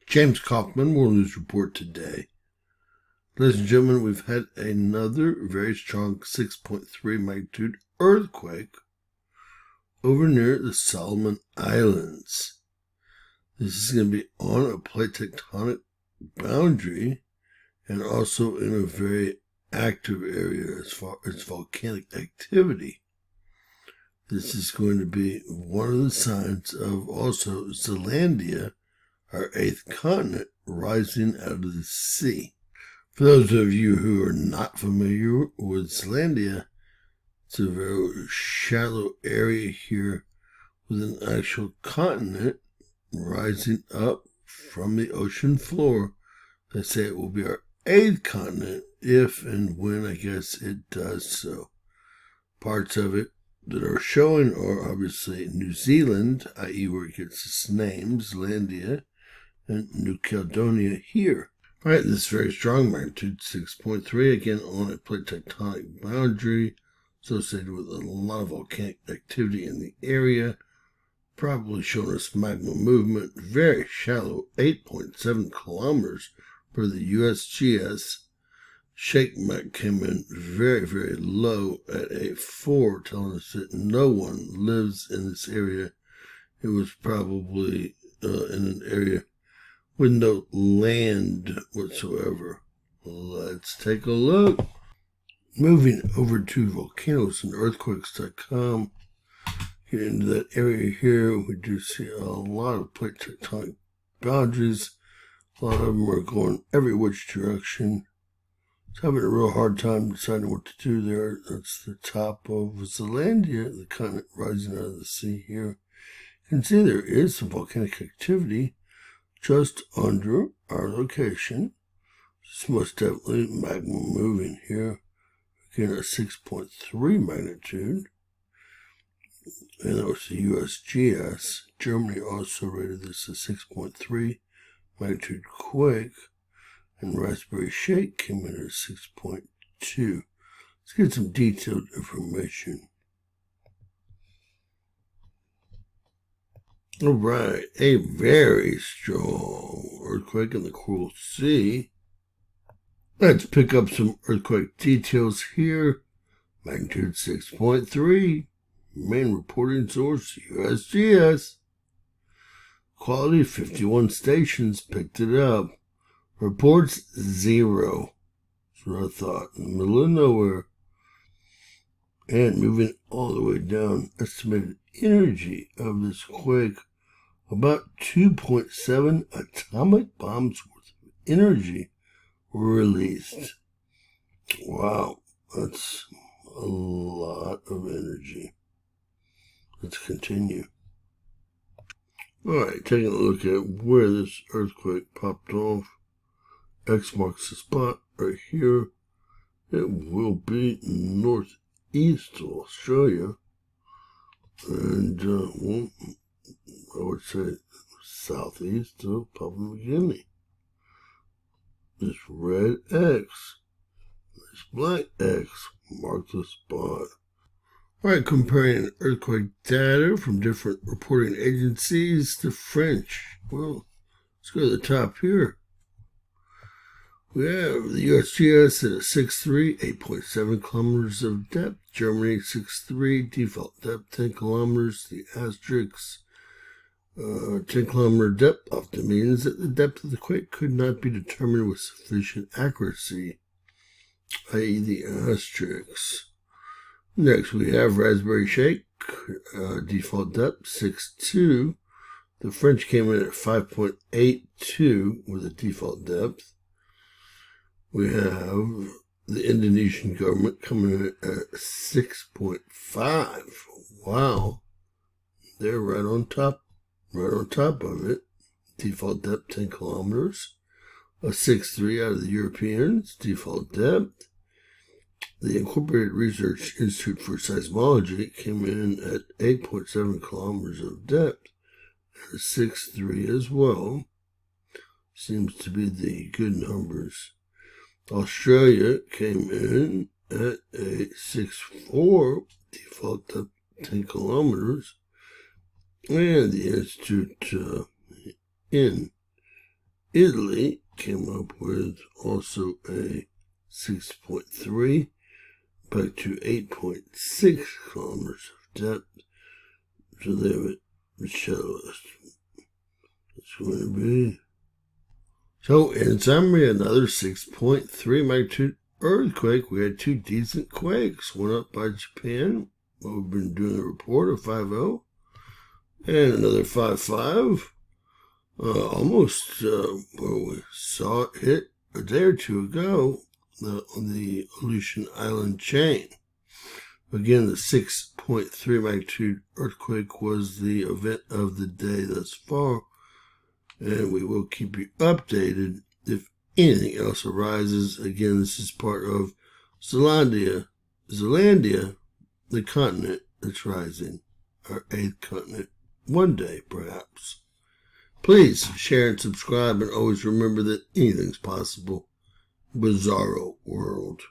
James Kaufman, World News Report today. Ladies and gentlemen, we've had another very strong 6.3 magnitude earthquake over near the Solomon Islands. This is going to be on a plate tectonic boundary and also in a very active area as far as volcanic activity. This is going to be one of the signs of also Zealandia, our eighth continent, rising out of the sea. For those of you who are not familiar with Zealandia, it's a very shallow area here with an actual continent rising up from the ocean floor. They say it will be our eighth continent if and when, I guess, it does so. Parts of it that are showing are obviously New Zealand, i.e. where it gets its name, Zealandia, and New Caledonia here. All right, this very strong magnitude 6.3, again on a plate tectonic boundary associated with a lot of volcanic activity in the area, probably showing us magma movement, very shallow, 8.7 kilometers per the USGS. Shake Mac came in very, very low at a 4, telling us that no one lives in this area. It was probably in an area with no land whatsoever. Let's take a look. Moving over to volcanosandearthquakes.com. Get into that area here. We do see a lot of plate tectonic boundaries. A lot of them are going every which direction. It's having a real hard time deciding what to do there. That's the top of Zealandia, the continent rising out of the sea here. You can see there is some volcanic activity just under our location. This is most definitely magma moving here. Again, a 6.3 magnitude. And that was the USGS. Germany also rated this a 6.3 magnitude quake. And Raspberry Shake came in at 6.2. Let's get some detailed information. All right, a very strong earthquake in the Coral Sea. Let's pick up some earthquake details here. Magnitude 6.3. Main reporting source, USGS. Quality 51 stations picked it up. Reports 0. That's what I thought. In the middle of nowhere. And moving all the way down, estimated energy of this quake, about 2.7 atomic bombs worth of energy were released. Wow, that's a lot of energy. Let's continue. All right, taking a look at where this earthquake popped off. X marks the spot right here. It will be northeast of Australia. And, well, I would say southeast of Papua New Guinea. This red X, this black X mark the spot. All right, comparing earthquake data from different reporting agencies. The French. Well, let's go to the top here. We have the USGS at a 6.3, 8.7 kilometers of depth. Germany 6.3, default depth 10 kilometers. The asterisks, 10 kilometer depth often means that the depth of the quake could not be determined with sufficient accuracy, i.e. the asterisks. Next, we have Raspberry Shake, default depth 6.2. The French came in at 5.82 with a default depth. We have the Indonesian government coming in at 6.5. Wow. They're right on top of it. Default depth 10 kilometers. A 6.3 out of the Europeans, default depth. The Incorporated Research Institute for Seismology came in at 8.7 kilometers of depth. And a 6.3 as well. Seems to be the good numbers. Australia came in at a 6.4, default depth 10 kilometers, and the Institute in Italy came up with also a 6.3 back to 8.6 kilometers of depth. So they have a shallowest. It's going to be. So in summary, another 6.3 magnitude earthquake. We had two decent quakes. One up by Japan. We've been doing a report of 5.0. And another 5.5. Almost where we saw it hit a day or two ago on the Aleutian Island chain. Again, the 6.3 magnitude earthquake was the event of the day thus far, and we will keep you updated if anything else arises. Again, this is part of Zealandia, the continent that's rising, our 8th continent, one day perhaps. Please share and subscribe, and always remember that anything's possible. Bizarro world.